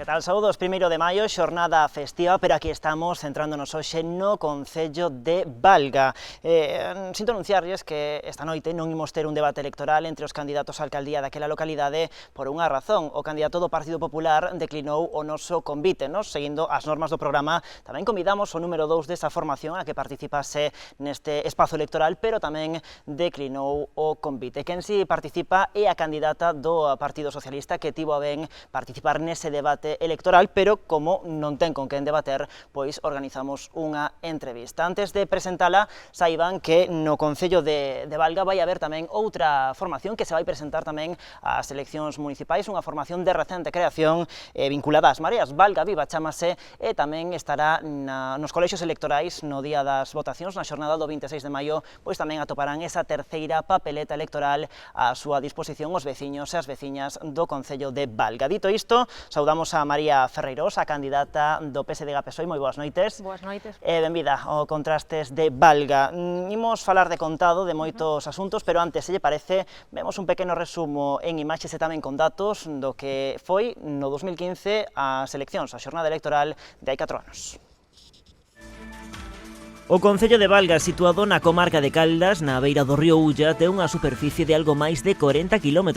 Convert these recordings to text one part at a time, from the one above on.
Que tal, saúdos? 1º de maio, xornada festiva, pero aquí estamos centrándonos hoxe no Concello de Valga. Sinto anunciarlles que esta noite non imos ter un debate electoral entre os candidatos á alcaldía daquela localidade por unha razón. O candidato do Partido Popular declinou o noso convite. Nos, seguindo as normas do programa, tamén convidamos o número 2 desa formación a que participase neste espazo electoral, pero tamén declinou o convite. Quen si participa é a candidata do Partido Socialista que tivo a ben participar nese debate electoral, pero como non ten con quen debater, pois organizamos unha entrevista. Antes de presentala, saiban que no Concello de Valga vai haber tamén outra formación que se vai presentar tamén ás eleccións municipais, unha formación de recente creación vinculada ás Mareas. Valga Viva chamase e tamén estará nos colexios electorais no día das votacións, na xornada do 26 de maio, pois tamén atoparán esa terceira papeleta electoral á súa disposición os veciños e as veciñas do Concello de Valga. Dito isto, saudamos a María Ferreiros, a candidata do PSD-PSOE. Moi boas noites. Boas noites. Benvida ao Contrastes de Valga. Imos falar de contado de moitos asuntos, pero antes, se lle parece, vemos un pequeno resumo en imaxes e tamén con datos do que foi no 2015 as eleccións, a xornada electoral de hai 4 anos. O Concello de Valga, situado na comarca de Caldas, na beira do río Ulla, ten unha superficie de algo máis de 40 km².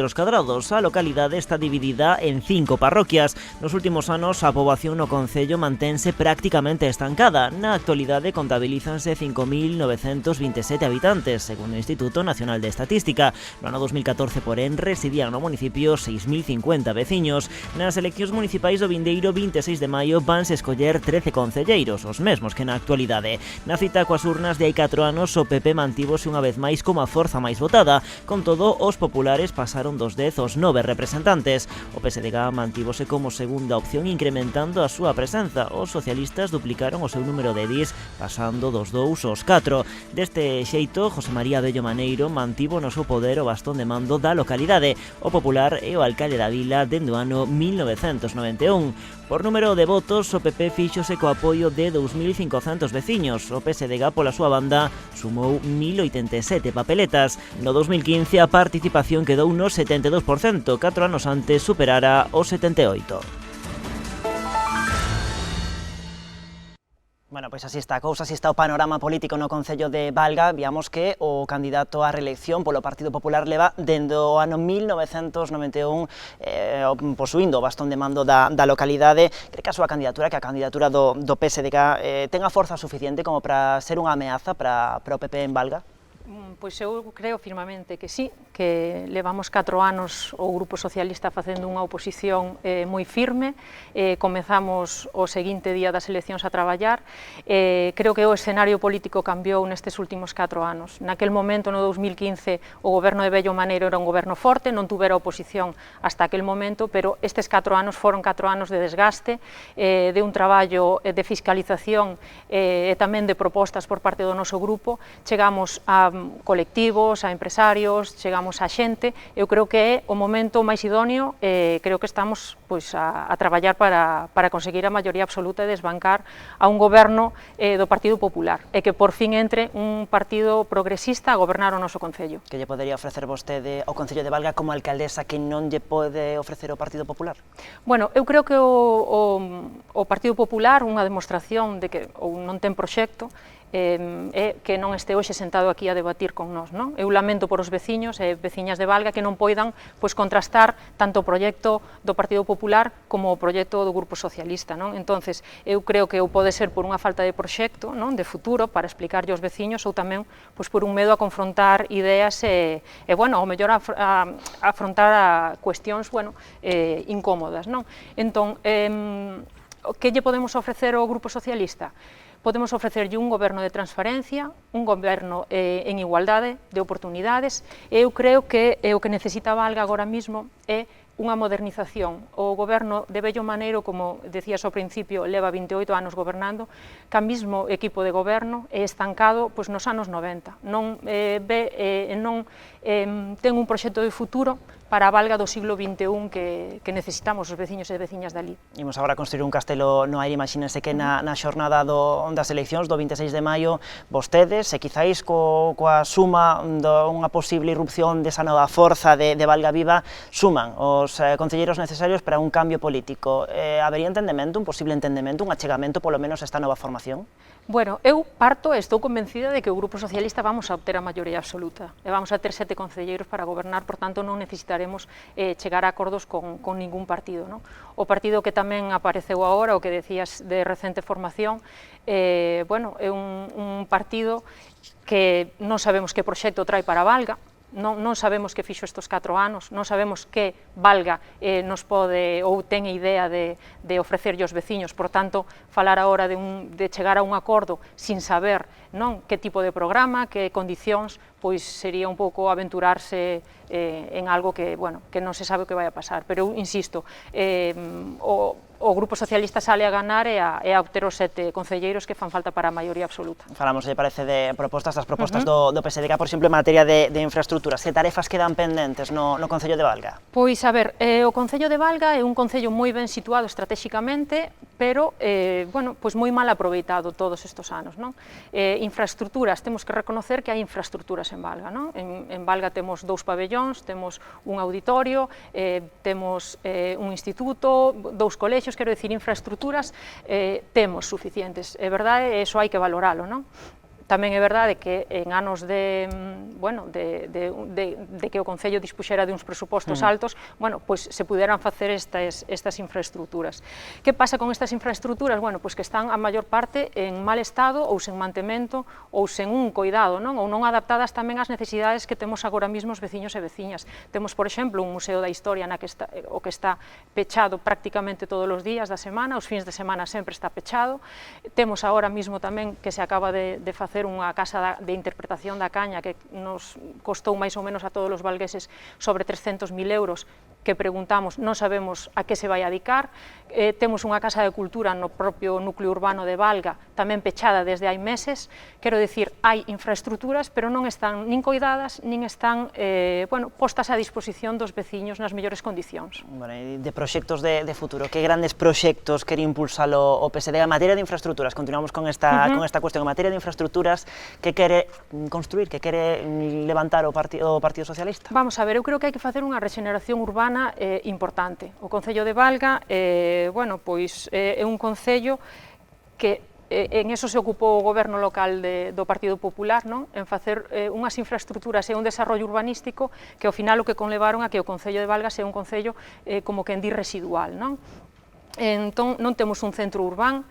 A localidade está dividida en 5 parroquias. Nos últimos anos, a poboación no Concello mantense prácticamente estancada. Na actualidade, contabilízanse 5.927 habitantes, según o Instituto Nacional de Estatística. No ano 2014, porén, residían no municipio 6.050 veciños. Nas eleccións municipais do vindeiro 26 de maio vanse escoller 13 concelleiros, os mesmos que na actualidade. Na cita coas urnas de hai 4 anos, o PP mantívose unha vez máis como a forza máis votada. Con todo, os populares pasaron dos 10 aos 9 representantes. O PSDG mantívose como segunda opción, incrementando a súa presenza. Os socialistas duplicaron o seu número de edís, pasando dos 2 aos 4. Deste xeito, José María Bello Maneiro mantivo no seu poder o bastón de mando da localidade. O popular é o alcalde da vila dende o ano 1991. Por número de votos, o PP fíxose co apoio de 2.500 veciños. O PSDG, pola súa banda, sumou 1.087 papeletas. No 2015, a participación quedou no 72%, 4 anos antes superara o 78%. Bueno, pois así está a cousa, así está o panorama político no Concello de Valga. Viamos que o candidato á reelección polo Partido Popular leva dende o ano 1991 posuindo o bastón de mando da localidade. Cree que a súa candidatura, que a candidatura do PSDG, ten a forza suficiente como para ser unha ameaza para o PP en Valga? Pois eu creo firmemente que sí, que levamos 4 anos o Grupo Socialista facendo unha oposición moi firme. Comezamos o seguinte día das eleccións a traballar. Creo que o escenario político cambiou nestes últimos 4 anos. Naquel momento, no 2015, o goberno de Bello Maneiro era un goberno forte, non tuvera oposición hasta aquel momento, pero estes 4 anos foron 4 anos de desgaste, de un traballo de fiscalización e tamén de propostas por parte do noso grupo. Chegamos a colectivos, a empresarios, chegamos a xente. Eu creo que é o momento máis idóneo, creo que estamos pois a traballar para conseguir a maioría absoluta e desbancar a un goberno do Partido Popular e que por fin entre un partido progresista a gobernar o noso Concello. Que lle podería ofrecer vostede ao Concello de Valga como alcaldesa que non lle pode ofrecer o Partido Popular? Bueno, eu creo que o Partido Popular, unha demostración de que ou non ten proxecto, é que non este hoxe sentado aquí a debatir con nós, non? Eu lamento por os veciños e veciñas de Valga que non poidan pois contrastar tanto o proxecto do Partido Popular como o proxecto do Grupo Socialista, non? Entonces, eu creo que ou pode ser por unha falta de proxecto, non, de futuro para explicarlle aos veciños, ou tamén pois por un medo a confrontar ideas e bueno, ao mellor a afrontar a cuestións, bueno, incómodas, non? Entón, que lle podemos ofrecer ao Grupo Socialista? Podemos ofrecerlle un goberno de transparencia, un goberno en igualdade de oportunidades. Eu creo que o que necesita Valga agora mesmo é unha modernización. O goberno de Bello Maneiro, como decías ao principio, leva 28 anos gobernando, que o mesmo equipo de goberno é estancado pois, nos anos 90. Non ten un proxecto de futuro para a Valga do siglo XXI que necesitamos os veciños e veciñas dali. Imos agora construir un castelo no aire, imagínense que na xornada das eleccións do 26 de maio vostedes, e quizáis coa suma dunha posible irrupción desa nova forza de Valga Viva, suman os concelleiros necesarios para un cambio político. Habería entendemento, un posible entendemento, un achegamento polo menos a esta nova formación? Bueno, eu parto e estou convencida de que o Grupo Socialista vamos a obter a maioría absoluta e vamos a ter 7 concelleiros para gobernar, por tanto non necesitaremos chegar a acordos con ningún partido, non? O partido que tamén apareceu agora, o que decías de recente formación, bueno, é un partido que non sabemos que proxecto trai para a Valga, non sabemos que fixo estes 4 anos, non sabemos que Valga nos pode ou ten a idea de ofrecerlle aos veciños, por tanto, falar agora de chegar a un acordo sin saber que tipo de programa, que condicións, pois sería un pouco aventurarse en algo que non se sabe o que vai a pasar. Pero eu insisto, o Grupo Socialista sale a ganar e a obter os 7 concelleiros que fan falta para a maioría absoluta. Falamos, se parece, de propostas, das propostas do PSDG, por exemplo, en materia de infraestructuras. Que tarefas quedan pendentes no Concello de Valga? Pois, a ver, o Concello de Valga é un concello moi ben situado estratégicamente, pero, bueno, pois moi mal aproveitado todos estes anos, non? Infraestructuras, temos que reconocer que hai infraestructuras en Valga, non? En Valga temos 2 pabellóns, temos un auditorio, temos un instituto, 2 colexios, quero dicir, infraestructuras temos suficientes. É verdade, iso hai que valoralo, non? Tamén é verdade que en anos de que o Concello dispuxera de uns presupostos altos, bueno, pois se puderan facer estas infraestructuras. Que pasa con estas infraestructuras? Bueno, pois que están a maior parte en mal estado ou sen mantemento ou sen un coidado, non? Ou non adaptadas tamén ás necesidades que temos agora mesmo os veciños e veciñas. Temos, por exemplo, un museo da historia o que está pechado prácticamente todos os días da semana, os fins de semana sempre está pechado. Temos agora mesmo tamén que se acaba de facer unha casa de interpretación da caña que nos costou máis ou menos a todos os valgueses sobre 300.000 euros, que preguntamos, non sabemos a que se vai a dedicar. Temos unha casa de cultura no propio núcleo urbano de Valga, tamén pechada desde hai meses. Quero dicir, hai infraestructuras, pero non están nin coidadas, nin están postas a disposición dos veciños nas mellores condicións. De proxectos de futuro, que grandes proxectos quere impulsar o PSD en materia de infraestructuras? Continuamos con esta cuestión. En materia de infraestructuras, que quere construir, que quere levantar o Partido Socialista? Vamos a ver, eu creo que hai que facer unha rexeneración urbana importante. O Concello de Valga, bueno, pois é un concello que en eso se ocupou o goberno local do Partido Popular, non? En facer unhas infraestructuras e un desarrollo urbanístico que ao final o que conlevaron a que o Concello de Valga sea un concello como quen di residual, non? Entón, non temos un centro urbán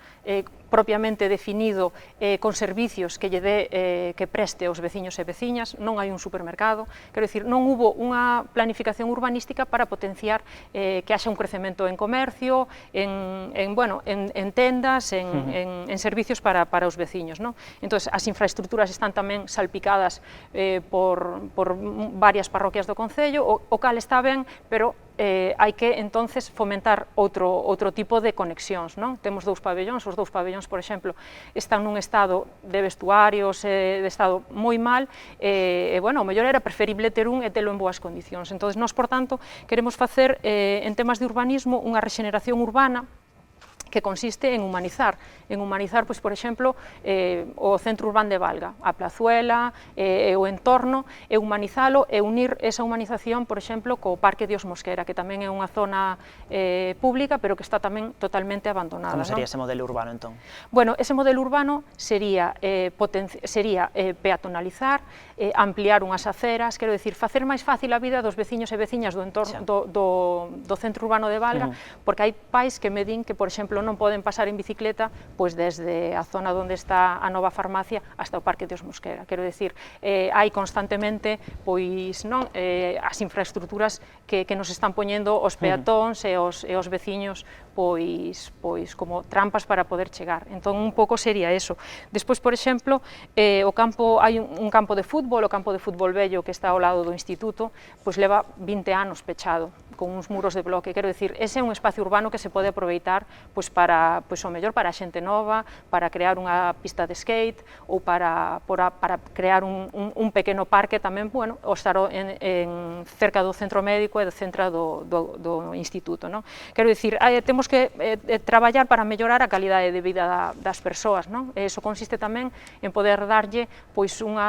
propiamente definido con servicios que preste aos veciños e veciñas, non hai un supermercado, quero dicir, non hubo unha planificación urbanística para potenciar que haxa un crecemento en comercio, en tendas, en servicios para os veciños, non? Entón, as infraestructuras están tamén salpicadas por varias parroquias do Concello, o cal está ben, pero hai que entonces fomentar outro tipo de conexións, non? Temos 2 pabellóns, os 2 pabellóns, por exemplo, están nun estado de vestuarios, de estado moi mal, e, bueno, o mellor era preferible ter un e telo en boas condicións. Entón, nós, por tanto, queremos facer, en temas de urbanismo, unha rexeneración urbana que consiste en humanizar, pois, por exemplo, o centro urbán de Valga, a plazuela, o entorno, e humanizalo e unir esa humanización, por exemplo, co Parque Dios Mosquera, que tamén é unha zona pública, pero que está tamén totalmente abandonada. Como sería ese modelo urbano, entón? Bueno, ese modelo urbano sería peatonalizar, ampliar unhas aceras, quero dicir, facer máis fácil a vida dos veciños e veciñas do entorno do centro urbano de Valga, porque hai pais que me din que, por exemplo, non poden pasar en bicicleta pois desde a zona onde está a nova farmacia hasta o Parque Dios Mosquera. Quero dicir, hai constantemente pois non as infraestructuras que nos están poñendo os peatóns e os veciños pois como trampas para poder chegar. Entón, un pouco sería eso. Despois, por exemplo, hai un campo de fútbol, o campo de fútbol vello que está ao lado do instituto, pois leva 20 anos pechado. uns muros de bloque. Quero dicir, ese é un espacio urbano que se pode aproveitar pois, para, pois, o mellor para a xente nova, para crear unha pista de skate ou para crear un pequeno parque tamén, bueno, o estar cerca do centro médico e do centro do instituto. Non? Quero dicir, temos que traballar para mellorar a calidade de vida das persoas. Non? E iso consiste tamén en poder darlle pois, un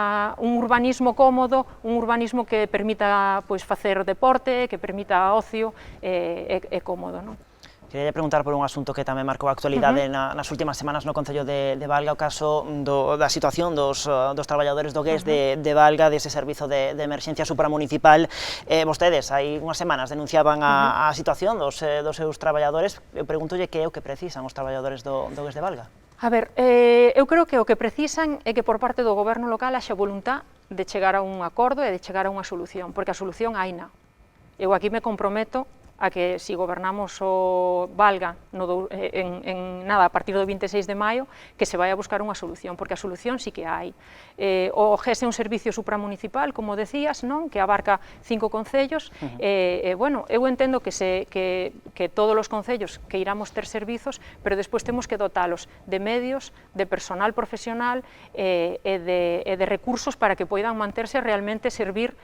urbanismo cómodo, un urbanismo que permita pois, facer deporte, que permita ocio e cómodo. Non? Queria preguntar por un asunto que tamén marcou a actualidade nas últimas semanas no Concello de Valga, o caso da situación dos traballadores do GES de Valga, dese servizo de emerxencia supramunicipal. Vostedes, hai unhas semanas, denunciaban a situación dos seus traballadores. Eu pregúntolle que é o que precisan os traballadores do GES de Valga. A ver, eu creo que o que precisan é que por parte do goberno local haxa voluntad de chegar a un acordo e de chegar a unha solución, porque a solución haina. Eu aquí me comprometo a que si gobernamos o Valga a partir do 26 de maio, que se vai a buscar unha solución, porque a solución sí que hai. O GES é un servicio supramunicipal, como decías, non? Que abarca 5 concellos, bueno, eu entendo que todos os concellos que iramos ter servizos, pero despois temos que dotalos de medios, de personal profesional e de recursos para que poidan manterse realmente servir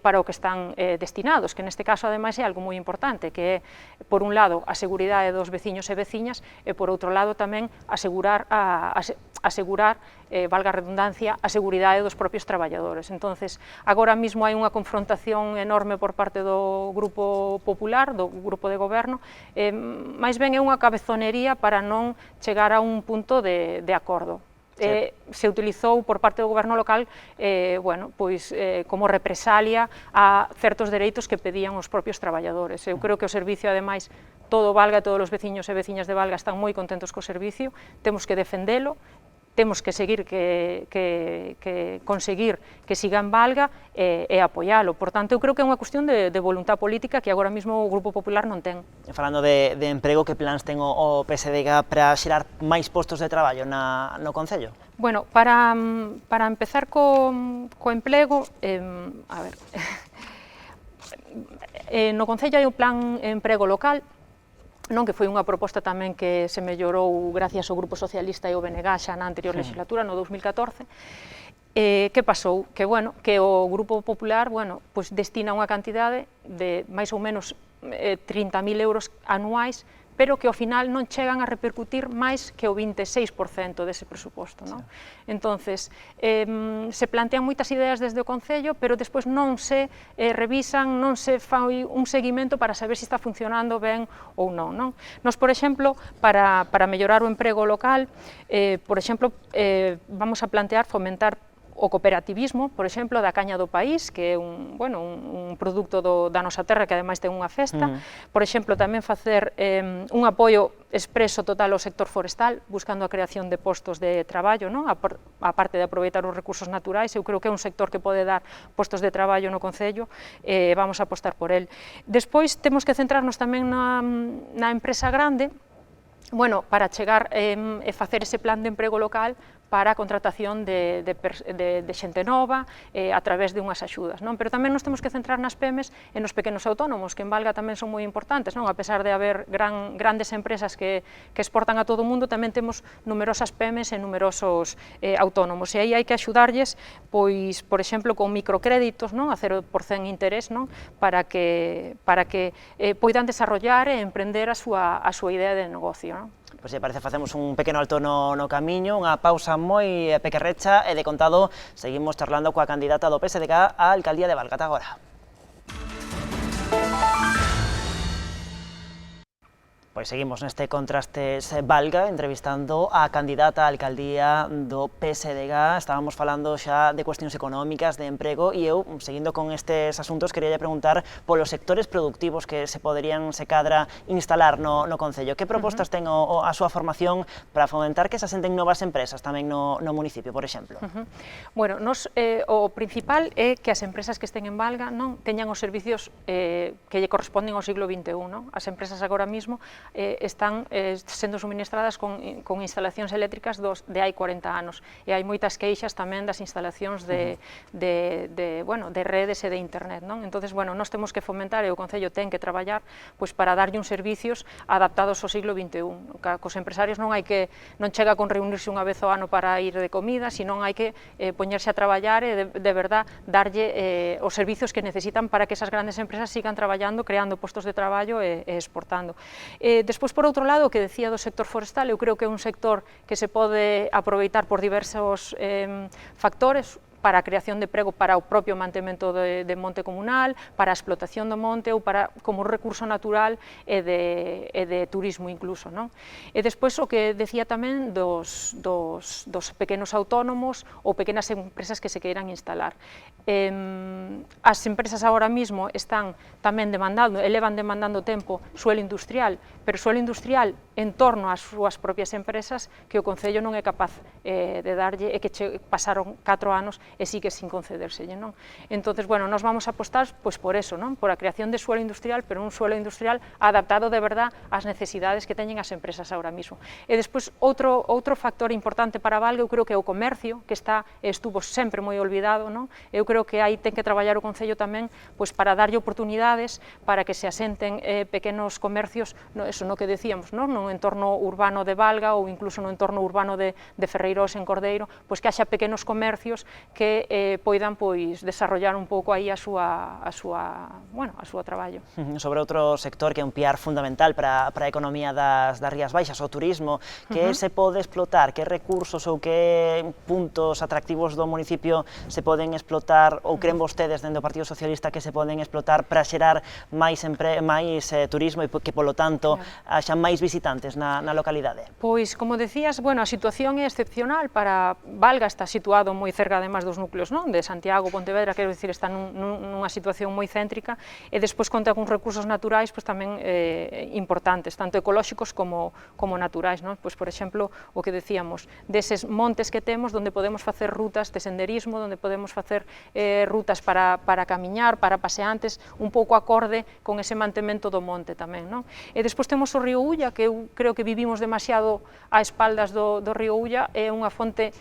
para o que están destinados, que neste caso ademais é algo moi importante, que é, por un lado, a seguridade dos veciños e veciñas e, por outro lado, tamén asegurar, valga a redundancia, a seguridade dos propios traballadores. Entonces, agora mesmo hai unha confrontación enorme por parte do Grupo Popular, do Grupo de Goberno, máis ben é unha cabezonería para non chegar a un punto de acordo. Se utilizou por parte do goberno local bueno, pois, como represalia a certos dereitos que pedían os propios traballadores. Eu creo que o servicio, ademais, todo Valga, todos os veciños e veciñas de Valga están moi contentos co servicio, temos que defendelo, temos que seguir conseguir que siga en Valga e apoialo. Por tanto, eu creo que é unha cuestión de voluntad política que agora mesmo o Grupo Popular non ten. Falando de emprego, que plans ten o PSDG para xerar máis postos de traballo no Concello? Bueno, para empezar co emprego, a ver, no Concello hai un plan emprego local, non, que foi unha proposta tamén que se mellorou gracias ao Grupo Socialista e ao BNG xa na anterior legislatura, no 2014. Que pasou? Que, bueno, que o Grupo Popular, bueno, pues destina unha cantidade de máis ou menos 30.000 euros anuais, pero que ao final non chegan a repercutir máis que o 26% dese presuposto. Non? Entonces, se plantean moitas ideas desde o Concello, pero despois non se revisan, non se fai un seguimento para saber se está funcionando ben ou non. Non? Nos, por exemplo, para mellorar o emprego local, por exemplo, vamos a plantear fomentar o cooperativismo, por exemplo, da caña do país, que é un produto da nosa terra que ademais ten unha festa. Por exemplo, tamén facer un apoio expreso total ao sector forestal, buscando a creación de postos de traballo, non? A parte de aproveitar os recursos naturais, eu creo que é un sector que pode dar postos de traballo no Concello, vamos a apostar por el. Despois, temos que centrarnos tamén na empresa grande, bueno, para chegar e facer ese plan de emprego local para a contratación de xente nova a través de unhas axudas. Non? Pero tamén nos temos que centrar nas PEMES e nos pequenos autónomos, que en Valga tamén son moi importantes. Non? A pesar de haber grandes empresas que exportan a todo o mundo, tamén temos numerosas PEMES e numerosos autónomos. E aí hai que axudarlles, pois, por exemplo, con microcréditos, non? A 0% interés, non? Para que poidan desarrollar e emprender a súa idea de negocio. Non? Pois se parece facemos un pequeno alto no camiño, unha pausa moi pequerrecha e de contado seguimos charlando coa candidata do PSDG á alcaldía de Valga. Ata agora. Pois seguimos neste Contrastes Valga entrevistando a candidata á alcaldía do PSDG. Estábamos falando xa de cuestións económicas, de emprego, e eu, seguindo con estes asuntos, quería preguntar polos sectores productivos que se poderían, se cadra, instalar no Concello. Que propostas ten a súa formación para fomentar que se asenten novas empresas tamén no municipio, por exemplo? Bueno, o principal é que as empresas que estén en Valga non teñan os servicios que lle corresponden ao siglo XXI. Non? As empresas agora mesmo están sendo suministradas con instalacións eléctricas de hai 40 anos, e hai moitas queixas tamén das instalacións de redes e de internet, non? Entonces, bueno, nós temos que fomentar, e o Concello ten que traballar para darlle uns servicios adaptados ao siglo XXI. Cos empresarios non chega con reunirse unha vez ao ano para ir de comida, sino hai que poñerse a traballar e de verdad darlle os servicios que necesitan para que esas grandes empresas sigan traballando, creando postos de traballo e exportando. Despois, por outro lado, o que decía do sector forestal, eu creo que é un sector que se pode aproveitar por diversos factores, para a creación de emprego, para o propio mantemento de monte comunal, para a explotación do monte ou para como recurso natural e de turismo incluso, non? E despois o que decía tamén dos pequenos autónomos ou pequenas empresas que se queiran instalar. As empresas agora mesmo están tamén elevan demandando tempo suelo industrial, pero suelo industrial en torno ás súas propias empresas que o Concello non é capaz de darlle, e que pasaron 4 anos e sigue sin concedérselle, non? Entonces, bueno, nós vamos a apostar por eso, non? Por a creación de suelo industrial, pero un suelo industrial adaptado de verdad ás necesidades que teñen as empresas agora mesmo. E despois, outro factor importante para Valga, eu creo que é o comercio, que estuvo sempre moi olvidado, non? Eu creo que aí ten que traballar o Concello tamén para darlle oportunidades para que se asenten pequenos comercios, no que decíamos, no entorno urbano de Valga ou incluso no entorno urbano de Ferreiros en Cordeiro, que haxa pequenos comercios que poidan desarrollar un pouco aí a súa traballo. Sobre outro sector que é un piar fundamental para a economía das Rías Baixas, o turismo, que se pode explotar, que recursos ou que puntos atractivos do municipio se poden explotar ou creen vostedes dentro do Partido Socialista que se poden explotar para xerar máis turismo e que, polo tanto, haxa máis visitantes na localidade? Pois, como decías, a situación é excepcional para Valga, está situado moi cerca además dos núcleos de Santiago, Pontevedra, quero dicir, está nunha situación moi céntrica, e despois conta con recursos naturais tamén importantes, tanto ecolóxicos como naturais. Por exemplo, o que decíamos, deses montes que temos, onde podemos facer rutas de senderismo, onde podemos facer rutas para camiñar, para paseantes, un pouco acorde con ese mantemento do monte tamén. E despois temos o río Ulla, que eu creo que vivimos demasiado a espaldas do río Ulla, é unha fonte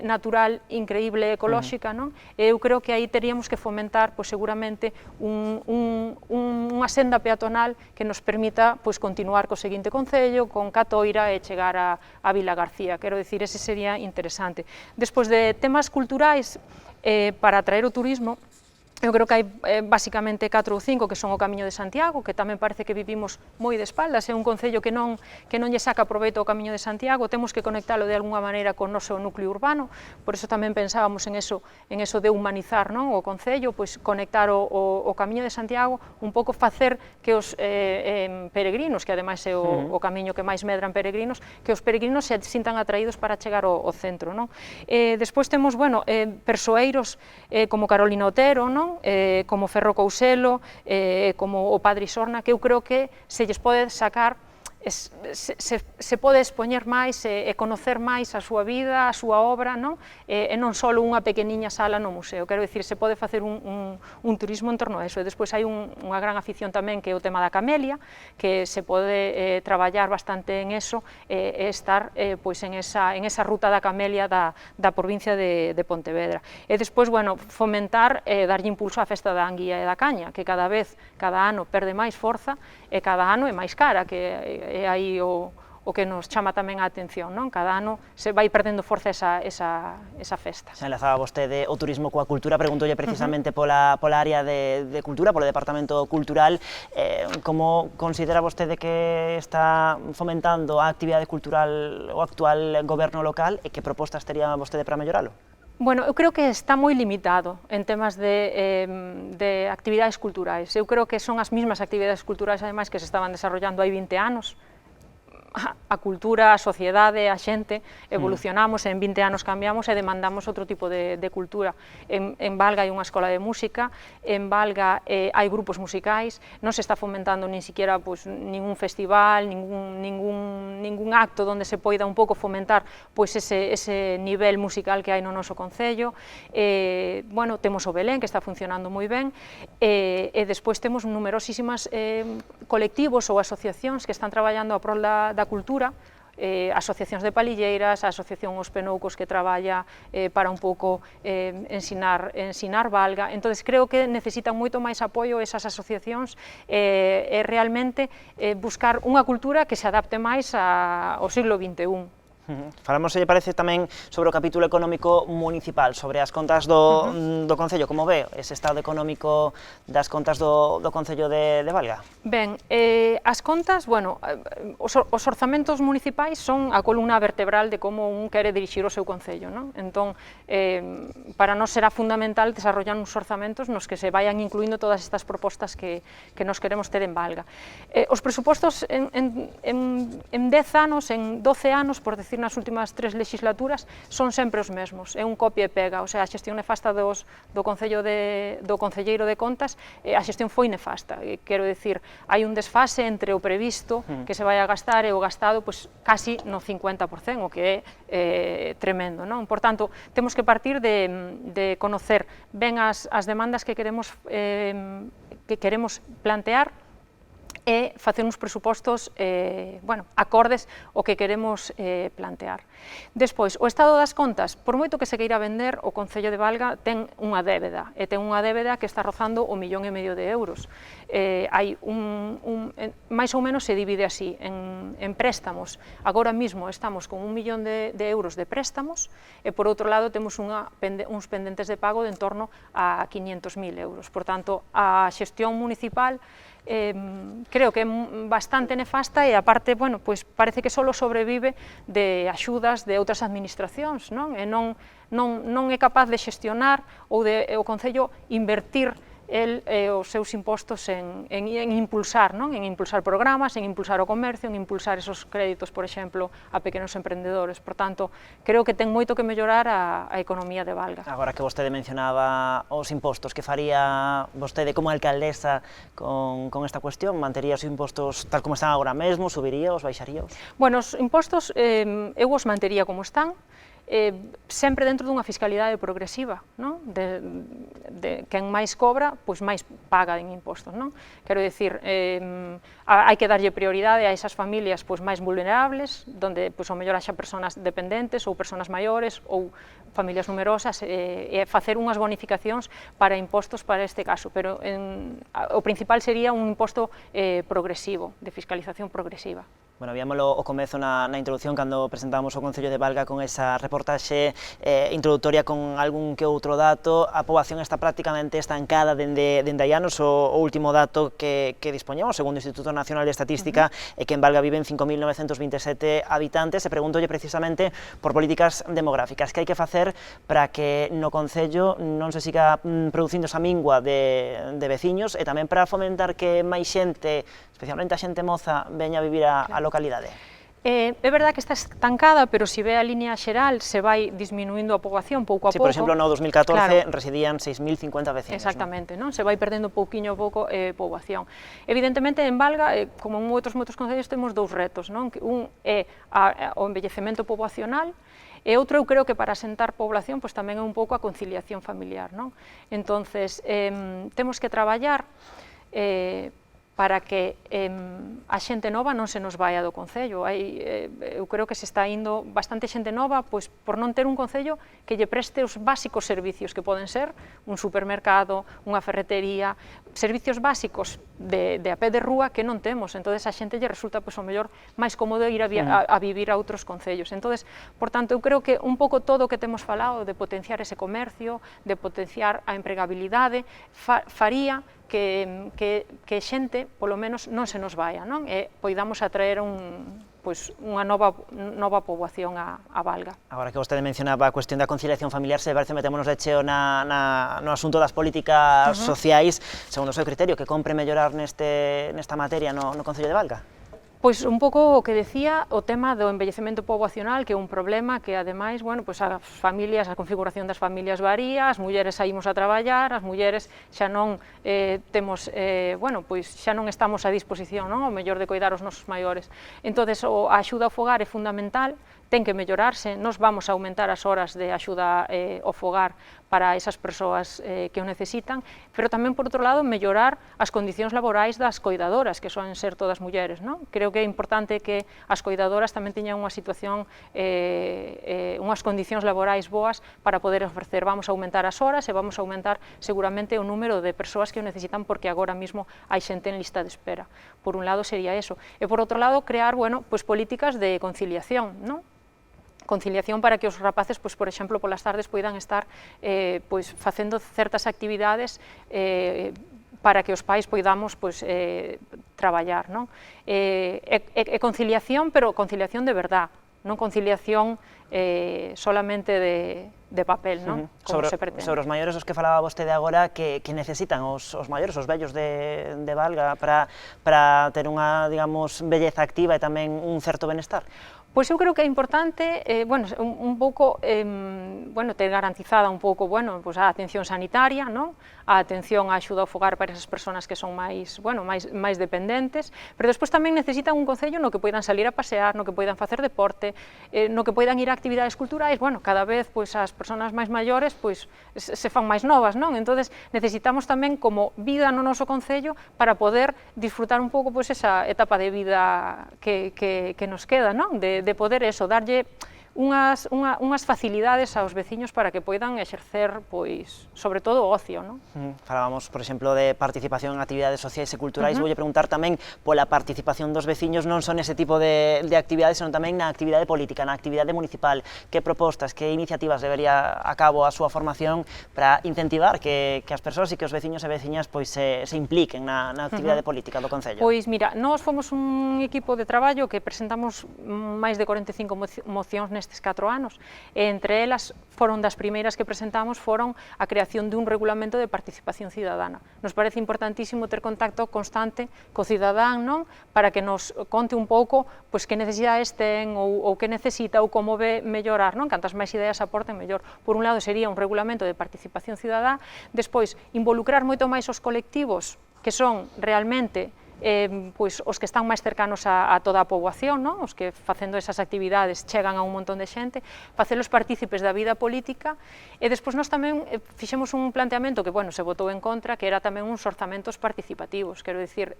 natural increíble ecolóxica, non? Eu creo que aí teríamos que fomentar, seguramente, unha senda peatonal que nos permita continuar co seguinte concello, con Catoira e chegar a Vila García. Quero dicir, ese sería interesante. Despois de temas culturais, para atraer o turismo, eu creo que hai basicamente 4 ou 5 que son o Camiño de Santiago, que tamén parece que vivimos moi de espaldas, é un concello que non lle saca proveito ao Camiño de Santiago, temos que conectalo de alguna maneira con o noso núcleo urbano, por eso tamén pensábamos en eso de humanizar o concello, conectar o Camiño de Santiago, un pouco facer que os peregrinos, que ademais é o camiño que máis medran peregrinos, que os peregrinos se sintan atraídos para chegar ao centro. Despois temos, persoeiros como Carolina Otero, como Ferro Couselo, como o Padre Isorna, que eu creo que se lles pode sacar, se pode expoñer máis e conocer máis a súa vida, a súa obra, e non só unha pequeniña sala no museo. Quero dicir, se pode facer un turismo en torno a eso. E despois hai unha gran afición tamén que é o tema da camelia, que se pode traballar bastante en eso e estar en esa ruta da camelia da provincia de Pontevedra. E despois, fomentar e darlle impulso á festa da anguía e da caña, que cada ano perde máis forza e cada ano é máis cara, que é aí o que nos chama tamén a atención, cada ano se vai perdendo forza esa festa. Se enlazaba vostede o turismo coa cultura, preguntolle precisamente pola área de cultura, polo Departamento Cultural, como considera vostede que está fomentando a actividade cultural o actual goberno local e que propostas tería vostede para melloralo? Eu creo que está moi limitado en temas de actividades culturais. Eu creo que son as mesmas actividades culturais, ademais, que se estaban desarrollando hai 20 anos, a cultura, a sociedade, a xente, evolucionamos, en 20 anos cambiamos e demandamos outro tipo de cultura. En Valga hai unha escola de música, en Valga hai grupos musicais, non se está fomentando nin siquiera ningún festival, ningún acto onde se poida un pouco fomentar ese nivel musical que hai no noso concello. Bueno, temos o Belén, que está funcionando moi ben, e despois temos numerosísimas colectivos ou asociacións que están traballando a prol da cultura, asociacións de palilleiras, a asociación Os Penoucos que traballa para un pouco ensinar Valga. Entón, creo que necesitan moito máis apoio esas asociacións e realmente buscar unha cultura que se adapte máis ao siglo XXI. Falamos, se lle parece, tamén sobre o capítulo económico municipal, sobre as contas do Concello, como ve ese estado económico das contas do Concello de Valga? Ben, as contas, bueno, os orzamentos municipais son a columna vertebral de como un quere dirixir o seu Concello, non? Entón, para nós será fundamental desarrollar uns orzamentos nos que se vayan incluindo todas estas propostas que nos queremos ter en Valga. Os presupostos en 10 anos, en 12 anos, por decir nas últimas 3 legislaturas, son sempre os mesmos, é un copia e pega, o sea, a xestión nefasta do Concelleiro de Contas, a xestión foi nefasta, quero dicir, hai un desfase entre o previsto que se vai a gastar e o gastado casi no 50%, o que é tremendo, non? Por tanto, temos que partir de conocer ben as demandas que queremos plantear e facer uns presupostos acordes ao que queremos plantear. Despois, o estado das contas, por moito que se queira vender, o Concello de Valga ten unha débeda, e ten unha débeda que está rozando o 1,5 millón de euros. Máis ou menos se divide así, en préstamos. Agora mesmo estamos con 1 millón de euros de préstamos, e por outro lado temos uns pendentes de pago de en torno a 500.000 euros. Por tanto, a xestión municipal creo que é bastante nefasta e aparte, bueno, pois parece que só sobrevive de axudas de outras administracións, non? E non é capaz de xestionar ou o Concello invertir os seus impostos en impulsar, non? En impulsar programas, en impulsar o comercio, en impulsar esos créditos, por exemplo, a pequenos emprendedores. Por tanto, creo que ten moito que mellorar a economía de Valga. Agora que vostede mencionaba os impostos, que faría vostede como alcaldesa con esta cuestión? Mantería os impostos tal como están agora mesmo? Subiría os, baixaría os? Bueno, os impostos eu os mantería como están, sempre dentro dunha fiscalidade progresiva, non? Quen máis cobra, pois máis paga en impostos, non? Quero dicir, hai que darlle prioridade a esas familias máis vulnerables, onde ao mellor haxa persoas dependentes ou persoas maiores ou familias numerosas, e facer unhas bonificacións para impostos para este caso, pero o principal sería un imposto progresivo, de fiscalización progresiva. Bueno, víamolo o comezo na introducción cando presentamos o Concello de Valga con esa reportaxe introductoria con algún que outro dato. A poboación está prácticamente estancada dende hai anos. O último dato que dispoñemos, segundo o Instituto Nacional de Estatística, é que en Valga viven 5.927 habitantes. E pregúntolle precisamente por políticas demográficas. Que hai que facer para que no Concello non se siga producindo esa mingua de veciños e tamén para fomentar que máis xente, especialmente a xente moza, veña a vivir a localidade? É verdade que está estancada, pero se ve a línea xeral, se vai disminuindo a poboación pouco a pouco. Sí, por exemplo, no 2014 residían 6.050 vecinos. Exactamente, non? Se vai perdendo pouquiño a pouco poboación. Evidentemente, en Valga, como en moitos concellos, temos dous retos, non? Un é o envellecemento poboacional, e outro, eu creo que para asentar población, pois tamén é un pouco a conciliación familiar, non? Entonces, temos que traballar para que a xente nova non se nos vaia do Concello. Eu creo que se está indo bastante xente nova por non ter un Concello que lle preste os básicos servicios que poden ser un supermercado, unha ferretería, servicios básicos de a pé de rúa que non temos. Entón, a xente lle resulta, ao mellor, máis cómodo ir a vivir a outros concellos. Entón, por tanto, eu creo que un pouco todo o que temos falado de potenciar ese comercio, de potenciar a empregabilidade, faría que xente, polo menos, non se nos vaia, non? E poidamos atraer unha nova poboación a Valga. Agora que vostede mencionaba a cuestión da conciliación familiar, se parece metémonos de cheo no asunto das políticas sociais, segundo o seu criterio, que compre mellorar nesta materia no Concello de Valga? Pois un pouco o que decía, o tema do envellecemento poboacional, que é un problema que, ademais, bueno, pois as familias, a configuración das familias varía, as mulleres saímos a traballar, as mulleres xa non temos, bueno, pois xa non estamos a disposición, non, o mellor de coidar os nosos maiores. Entonces, a axuda ao fogar é fundamental, ten que mellorarse, nos vamos a aumentar as horas de axuda ao fogar para esas persoas que o necesitan, pero tamén, por outro lado, mellorar as condicións laborais das coidadoras, que soen ser todas mulleres, non? Creo que é importante que as coidadoras tamén teñan unha situación, unhas condicións laborais boas para poder ofrecer. Vamos a aumentar as horas e vamos a aumentar seguramente o número de persoas que o necesitan, porque agora mismo hai xente en lista de espera. Por un lado sería eso. E por outro lado, crear, bueno, pois políticas de conciliación, non? Conciliación para que os rapaces, pois, por exemplo, polas tardes poidan estar pois, facendo certas actividades para que os pais poidamos pois, traballar, non? Conciliación, pero conciliación de verdad, non conciliación solamente de papel, non? Como se pretende. Sobre os maiores os que falaba vostede agora, que necesitan os maiores, os vellos de Valga, para ter unha, digamos, belleza activa e tamén un certo benestar? Pois eu creo que é importante, bueno, un pouco, bueno, ter garantizada un pouco, bueno, pois a atención sanitaria, non? A atención á axuda ao fogar para esas persoas que son máis, bueno, máis dependentes, pero despois tamén necesitan un concello no que poidan salir a pasear, no que poidan facer deporte, no que poidan ir a actividades culturais. Bueno, cada vez, pois, as persoas máis maiores, pois, se fan máis novas, non? Entonces, necesitamos tamén como vida no noso concello para poder disfrutar un pouco, pois, esa etapa de vida que nos queda, non? De poder eso, darlle unhas facilidades aos veciños para que poidan exercer, pois, sobre todo o ocio, non? Falábamos, por exemplo, de participación en actividades sociais e culturais. Voulle preguntar tamén pola participación dos veciños, non son ese tipo de actividades, senón tamén na actividade política, na actividade municipal. Que propostas, que iniciativas debería a cabo a súa formación para incentivar que as persoas e que os veciños e veciñas pois se impliquen na actividade política do Concello? Pois mira, nós fomos un equipo de traballo que presentamos máis de 45 mocións nestes 4 anos, e entre elas foron das primeiras que presentamos foron a creación dun regulamento de participación cidadana. Nos parece importantísimo ter contacto constante co cidadán, non? Para que nos conte un pouco pois que necesidades ten ou que necesita ou como ve mellorar, non? Cantas máis ideas aporten, mellor. Por un lado sería un regulamento de participación cidadá, despois involucrar moito máis os colectivos que son realmente pois, os que están máis cercanos a toda a poboación, non? Os que facendo esas actividades chegan a un montón de xente, facelos partícipes da vida política, e despois nós tamén fixemos un planteamento que, bueno, se votou en contra, que era tamén uns orzamentos participativos, quero dicir,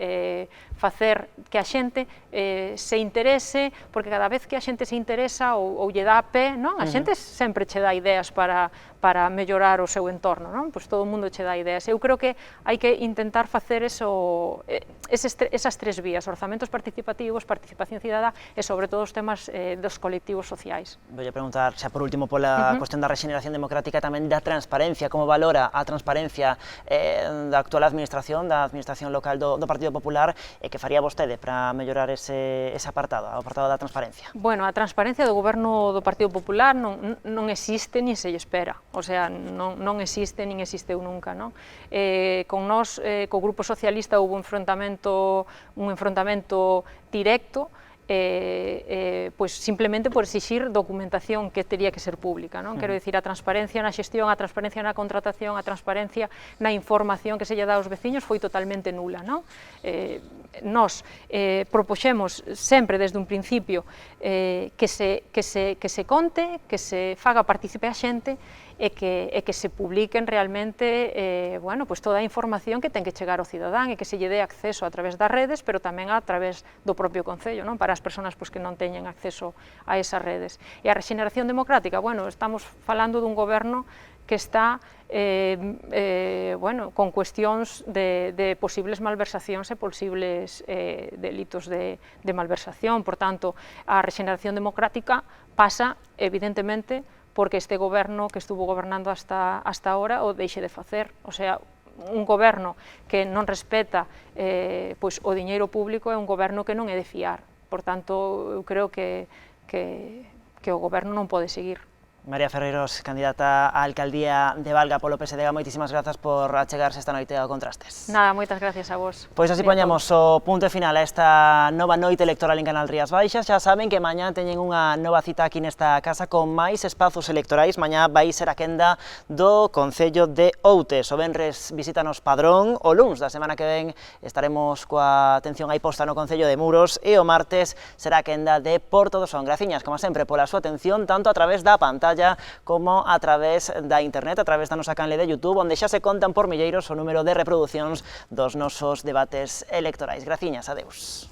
facer que a xente se interese, porque cada vez que a xente se interesa ou lle dá pé, non? A xente sempre che dá ideas para mellorar o seu entorno, non? Pois todo o mundo che dá ideas. Eu creo que hai que intentar facer esas tres vías, orzamentos participativos, participación cidadá e, sobre todo, os temas dos colectivos sociais. Voulle preguntar, xa por último, pola cuestión da rexeneración democrática, tamén da transparencia, como valora a transparencia da actual administración, da administración local do Partido Popular, e que faría vostede para mellorar ese apartado, o apartado da transparencia? Bueno, a transparencia do goberno do Partido Popular non existe ni se lle espera, o sea, non existe nin existeu nunca, non? Con nós, co Grupo Socialista, houve un enfrontamento directo, pois simplemente por exixir documentación que teria que ser pública, non? Quero dicir, a transparencia na xestión, a transparencia na contratación, a transparencia na información que se lle dá aos veciños foi totalmente nula, non? Nós propoxemos sempre desde un principio que se conte, que se faga partícipe a xente e que se publiquen realmente bueno, pues toda a información que ten que chegar ao cidadán e que se lle dé acceso a través das redes, pero tamén a través do propio Concello, non? Para as persoas pues, que non teñen acceso a esas redes. E a rexeneración democrática, bueno, estamos falando dun goberno que está bueno, con cuestións de posibles malversacións e posibles delitos de malversación. Por tanto, a rexeneración democrática pasa, evidentemente, porque este goberno que estuvo gobernando hasta ahora o deixe de facer. O sea, un goberno que non respeta pois, o diñeiro público é un goberno que non é de fiar. Por tanto, eu creo que o goberno non pode seguir. María Ferreiros, candidata á alcaldía de Valga polo PSDG, moitísimas grazas por achegarse esta noite ao Contrastes. Nada, moitas gracias a vos. Pois así poñamos o punto final a esta nova noite electoral en Canal Rías Baixas. Xa saben que mañá teñen unha nova cita aquí nesta casa con máis espazos electorais. Mañá vai ser a quenda do Concello de Outes. O venres visítanos Padrón, o luns da semana que ven estaremos coa atención aí posta no Concello de Muros e o martes será a quenda de Porto do Son. Graciñas, como sempre, pola súa atención, tanto a través da pantalla como a través da internet, a través da nosa canle de YouTube, onde xa se contan por milleiros o número de reproduccións dos nosos debates electorais. Graciñas, adeus.